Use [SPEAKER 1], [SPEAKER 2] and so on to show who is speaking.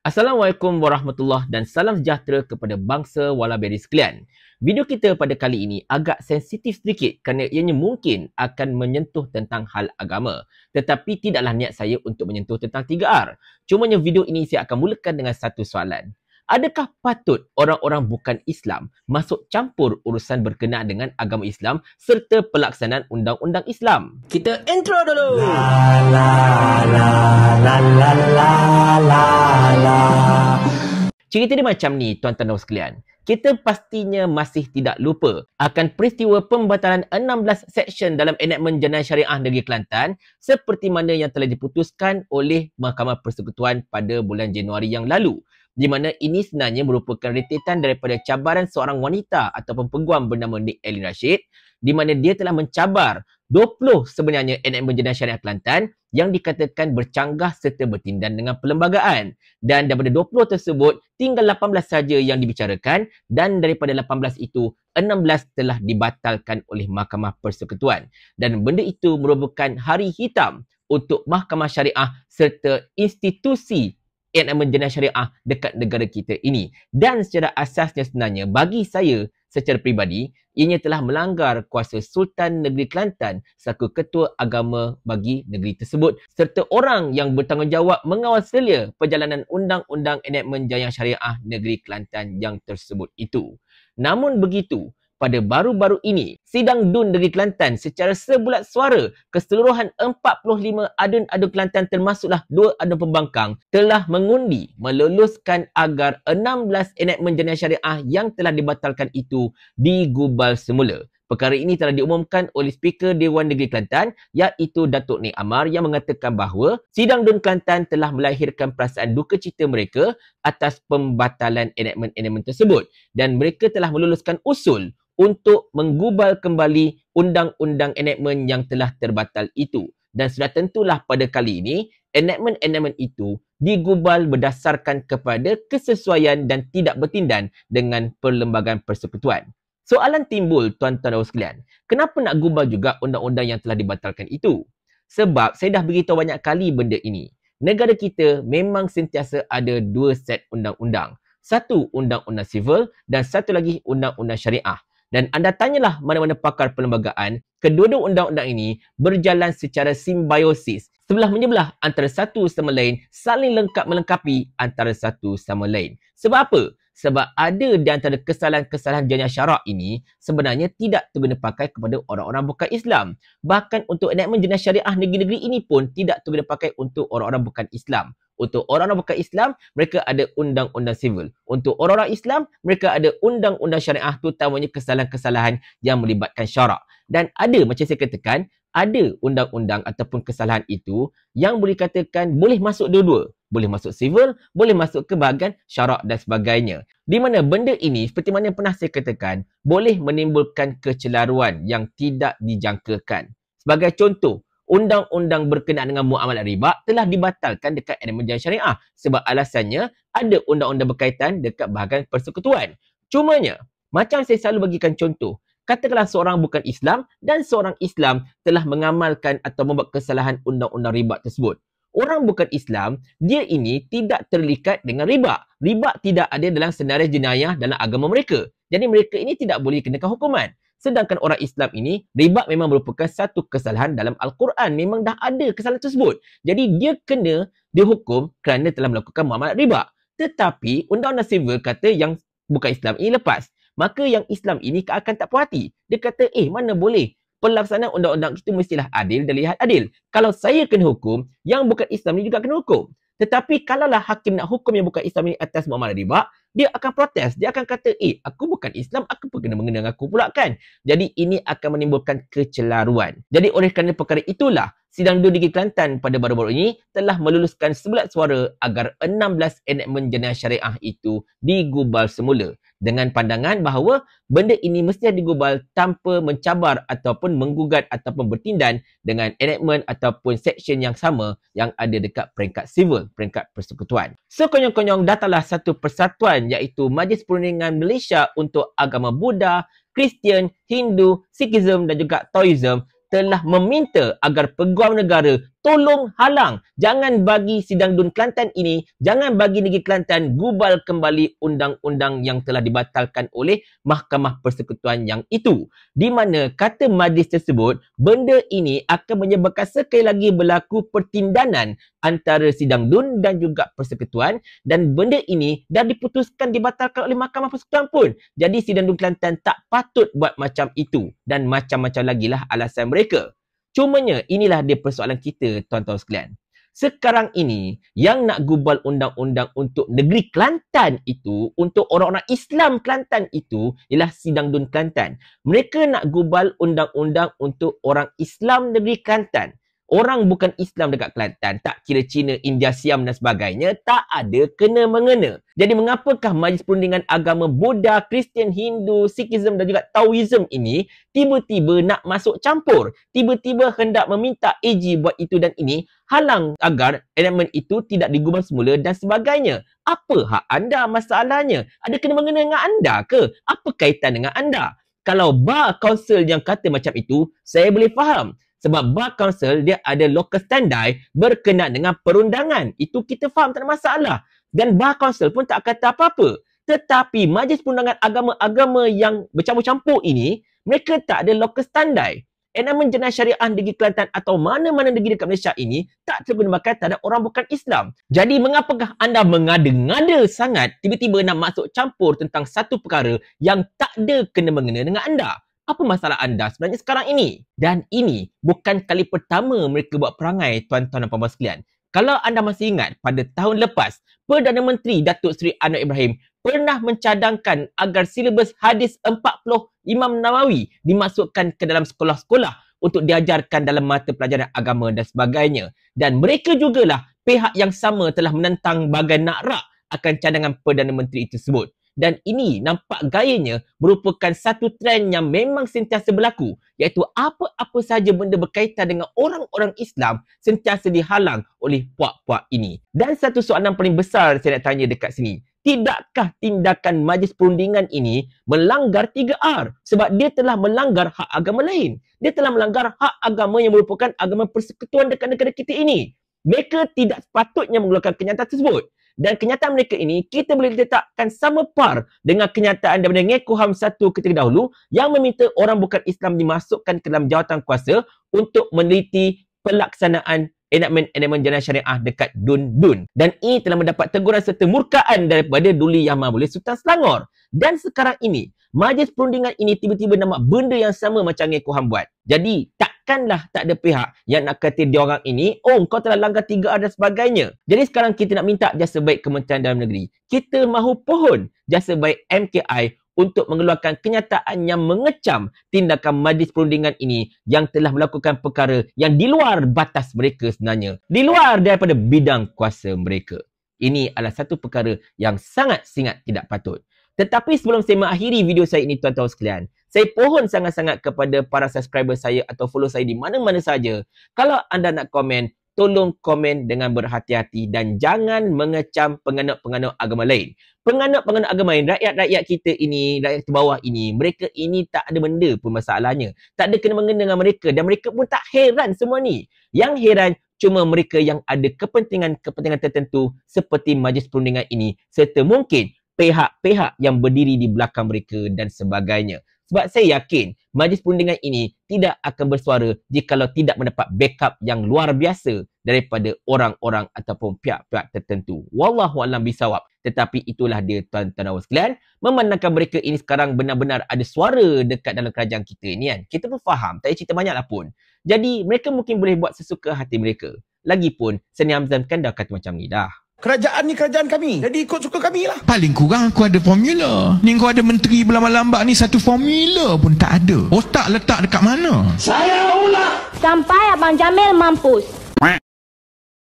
[SPEAKER 1] Assalamualaikum warahmatullahi dan salam sejahtera kepada bangsa Walaberi sekalian. Video kita pada kali ini agak sensitif sedikit kerana ianya mungkin akan menyentuh tentang hal agama. Tetapi tidaklah niat saya untuk menyentuh tentang 3R. Cumanya video ini saya akan mulakan dengan satu soalan. Adakah patut orang-orang bukan Islam masuk campur urusan berkenaan dengan agama Islam serta pelaksanaan undang-undang Islam? Kita intro dulu. La la la la la la la la. Cerita dia macam ni, tuan-tuan dan sekalian. Kita pastinya masih tidak lupa akan peristiwa pembatalan 16 seksyen dalam enakmen Jenayah Syariah Negeri Kelantan seperti mana yang telah diputuskan oleh Mahkamah Persekutuan pada bulan Januari yang lalu. Di mana ini sebenarnya merupakan rentetan daripada cabaran seorang wanita ataupun peguam bernama Nik Elin Rashid, di mana dia telah mencabar 20 sebenarnya enakmen Jenayah Syariah Kelantan yang dikatakan bercanggah serta bertindan dengan perlembagaan. Dan daripada 20 tersebut, tinggal 18 saja yang dibicarakan dan daripada 18 itu, 16 telah dibatalkan oleh Mahkamah Persekutuan. Dan benda itu merupakan hari hitam untuk Mahkamah Syariah serta institusi enakmen Jenayah Syariah dekat negara kita ini. Dan secara asasnya sebenarnya bagi saya secara peribadi, ianya telah melanggar kuasa Sultan Negeri Kelantan selaku ketua agama bagi negeri tersebut serta orang yang bertanggungjawab mengawal selia perjalanan undang-undang enakmen Jenayah Syariah Negeri Kelantan yang tersebut itu. Namun begitu, pada baru-baru ini, Sidang DUN Negeri Kelantan secara sebulat suara keseluruhan 45 adun-adun Kelantan termasuklah 2 adun pembangkang telah mengundi meluluskan agar 16 enakmen Jenayah Syariah yang telah dibatalkan itu digubal semula. Perkara ini telah diumumkan oleh Speaker Dewan Negeri Kelantan iaitu Datuk Nik Amar yang mengatakan bahawa Sidang DUN Kelantan telah melahirkan perasaan duka cita mereka atas pembatalan enakmen-enakmen tersebut dan mereka telah meluluskan usul untuk menggubal kembali undang-undang enakmen yang telah terbatal itu. Dan sudah tentulah pada kali ini, enakmen-enakmen itu digubal berdasarkan kepada kesesuaian dan tidak bertindan dengan Perlembagaan Persekutuan. Soalan timbul, tuan-tuan dan sekalian, kenapa nak gubal juga undang-undang yang telah dibatalkan itu? Sebab saya dah beritahu banyak kali benda ini. Negara kita memang sentiasa ada 2 set undang-undang. Satu undang-undang sivil dan satu lagi undang-undang syariah. Dan anda tanyalah mana-mana pakar perlembagaan, kedua-dua undang-undang ini berjalan secara simbiosis. Sebelah menyebelah antara satu sama lain, saling lengkap melengkapi antara satu sama lain. Sebab apa? Sebab ada di antara kesalahan-kesalahan jenayah syarak ini sebenarnya tidak terguna pakai kepada orang-orang bukan Islam. Bahkan untuk enakmen jenayah syariah negeri-negeri ini pun tidak terguna pakai untuk orang-orang bukan Islam. Untuk orang-orang bukan Islam, mereka ada undang-undang sivil. Untuk orang-orang Islam, mereka ada undang-undang syariah, terutamanya kesalahan-kesalahan yang melibatkan syarak. Dan ada, macam saya katakan, ada undang-undang ataupun kesalahan itu yang boleh katakan boleh masuk dua-dua. Boleh masuk sivil, boleh masuk ke bahagian syarak dan sebagainya. Di mana benda ini, seperti mana yang pernah saya katakan, boleh menimbulkan kecelaruan yang tidak dijangkakan. Sebagai contoh, undang-undang berkenaan dengan muamalat riba telah dibatalkan dekat enakmen Jenayah Syariah sebab alasannya ada undang-undang berkaitan dekat bahagian persekutuan. Cumanya, macam saya selalu bagikan contoh, katakanlah seorang bukan Islam dan seorang Islam telah mengamalkan atau membuat kesalahan undang-undang riba tersebut. Orang bukan Islam, dia ini tidak terlibat dengan riba. Riba tidak ada dalam senarai jenayah dalam agama mereka. Jadi mereka ini tidak boleh kenakan hukuman. Sedangkan orang Islam ini, riba memang merupakan satu kesalahan dalam Al-Quran. Memang dah ada kesalahan tersebut. Jadi dia kena dihukum kerana telah melakukan muamalat riba. Tetapi undang-undang sivil kata yang bukan Islam ini lepas. Maka yang Islam ini akan tak puas hati. Dia kata, mana boleh. Pelaksanaan undang-undang itu mestilah adil dan lihat adil. Kalau saya kena hukum, yang bukan Islam ini juga kena hukum. Tetapi kalaulah hakim nak hukum yang bukan Islam ini atas muamalah riba, dia akan protes. Dia akan kata, aku bukan Islam, aku pun kena mengenal aku pula kan. Jadi ini akan menimbulkan kecelaruan. Jadi oleh kerana perkara itulah, Sidang DUN Negeri Kelantan pada baru-baru ini telah meluluskan sebulat suara agar 16 enakmen jenayah syariah itu digubal semula. Dengan pandangan bahawa benda ini mestilah digubal tanpa mencabar ataupun menggugat ataupun bertindan dengan enakmen ataupun seksyen yang sama yang ada dekat peringkat sivil, peringkat persekutuan. So konyong-konyong datanglah satu persatuan iaitu Majlis Perundingan Malaysia untuk Agama Buddha, Kristian, Hindu, Sikhism dan juga Taoism telah meminta agar peguam negara tolong halang, jangan bagi sidang DUN Kelantan ini, jangan bagi negeri Kelantan gubal kembali undang-undang yang telah dibatalkan oleh Mahkamah Persekutuan yang itu. Di mana kata majlis tersebut, benda ini akan menyebabkan sekali lagi berlaku pertindanan antara sidang DUN dan juga Persekutuan, dan benda ini dah diputuskan dibatalkan oleh Mahkamah Persekutuan pun. Jadi sidang DUN Kelantan tak patut buat macam itu dan macam-macam lagi lah alasan mereka. Cumanya inilah dia persoalan kita, tuan-tuan sekalian. Sekarang ini yang nak gubal undang-undang untuk negeri Kelantan itu, untuk orang-orang Islam Kelantan itu ialah sidang DUN Kelantan. Mereka nak gubal undang-undang untuk orang Islam negeri Kelantan. Orang bukan Islam dekat Kelantan, tak kira Cina, India, Siam dan sebagainya, tak ada kena-mengena. Jadi mengapakah Majlis Perundingan Agama Buddha, Kristian, Hindu, Sikhism dan juga Taoism ini tiba-tiba nak masuk campur? Tiba-tiba hendak meminta AG buat itu dan ini, halang agar elemen itu tidak digubal semula dan sebagainya. Apa hak anda masalahnya? Ada kena-mengena dengan anda ke? Apa kaitan dengan anda? Kalau Bar Council yang kata macam itu, saya boleh faham. Sebab Bar Council dia ada local standby berkenaan dengan perundangan. Itu kita faham, tak ada masalah. Dan Bar Council pun tak kata apa-apa. Tetapi Majlis Perundangan Agama-Agama yang bercampur-campur ini, mereka tak ada local standby. Elemen Jenayah Syariah Negeri Kelantan atau mana-mana negeri dekat Malaysia ini tak tergunakan terhadap orang bukan Islam. Jadi mengapakah anda mengada-ngada sangat tiba-tiba nak masuk campur tentang satu perkara yang tak ada kena-mengena dengan anda? Apa masalah anda sebenarnya sekarang ini? Dan ini bukan kali pertama mereka buat perangai, tuan-tuan dan puan-puan sekalian. Kalau anda masih ingat, pada tahun lepas, Perdana Menteri Datuk Seri Anwar Ibrahim pernah mencadangkan agar silibus hadis 40 Imam Nawawi dimasukkan ke dalam sekolah-sekolah untuk diajarkan dalam mata pelajaran agama dan sebagainya. Dan mereka jugalah pihak yang sama telah menentang bagai nak rak akan cadangan Perdana Menteri tersebut. Dan ini nampak gayanya merupakan satu trend yang memang sentiasa berlaku, iaitu apa-apa sahaja benda berkaitan dengan orang-orang Islam sentiasa dihalang oleh puak-puak ini. Dan satu soalan paling besar saya nak tanya dekat sini, tidakkah tindakan Majlis Perundingan ini melanggar 3R? Sebab dia telah melanggar hak agama lain. Dia telah melanggar hak agama yang merupakan agama persekutuan dekat negara kita ini. Mereka tidak sepatutnya mengeluarkan kenyataan tersebut. Dan kenyataan mereka ini kita boleh letakkan sama par dengan kenyataan daripada Ngekoham 1 ketika dahulu yang meminta orang bukan Islam dimasukkan ke dalam jawatan kuasa untuk meneliti pelaksanaan enakmen jenayah syariah dekat DUN. Dan ini telah mendapat teguran serta murkaan daripada Duli Yang Maha Mulia Sultan Selangor. Dan sekarang ini Majlis Perundingan ini tiba-tiba nak buat benda yang sama macam Ngekoham buat. Jadi takkanlah tak ada pihak yang nak kata diorang ini, oh kau telah langgar 3R dan sebagainya. Jadi sekarang kita nak minta jasa baik Kementerian Dalam Negeri. Kita mahu pohon jasa baik MKI untuk mengeluarkan kenyataan yang mengecam tindakan Majlis Perundingan ini yang telah melakukan perkara yang di luar batas mereka sebenarnya. Di luar daripada bidang kuasa mereka. Ini adalah satu perkara yang sangat-sangat tidak patut. Tetapi sebelum saya mengakhiri video saya ini, tuan-tuan sekalian, saya pohon sangat-sangat kepada para subscriber saya atau follow saya di mana-mana saja. Kalau anda nak komen, tolong komen dengan berhati-hati dan jangan mengecam penganut-penganut agama lain. Penganut-penganut agama lain, rakyat-rakyat kita ini, rakyat bawah ini, mereka ini tak ada benda pun masalahnya. Tak ada kena-mengena dengan mereka dan mereka pun tak heran semua ni. Yang heran cuma mereka yang ada kepentingan tertentu seperti Majlis Perundingan ini serta mungkin pihak-pihak yang berdiri di belakang mereka dan sebagainya. Sebab saya yakin Majlis Perundingan ini tidak akan bersuara jikalau tidak mendapat backup yang luar biasa daripada orang-orang ataupun pihak-pihak tertentu. Wallahualam bisawab. Tetapi itulah dia, tuan-tuan dan sekalian, memandangkan mereka ini sekarang benar-benar ada suara dekat dalam kerajaan kita ni kan. Kita pun faham, tak payah cerita banyak lah pun. Jadi mereka mungkin boleh buat sesuka hati mereka. Lagipun Seni Hamzan kan dah kata macam ni dah.
[SPEAKER 2] Kerajaan ni kerajaan kami. Jadi ikut suka kami lah.
[SPEAKER 3] Paling kurang aku ada formula. Ni kau ada menteri berlambak-lambak ni satu formula pun tak ada. Otak letak dekat mana?
[SPEAKER 4] Saya ulang. Sampai Abang Jamil mampus.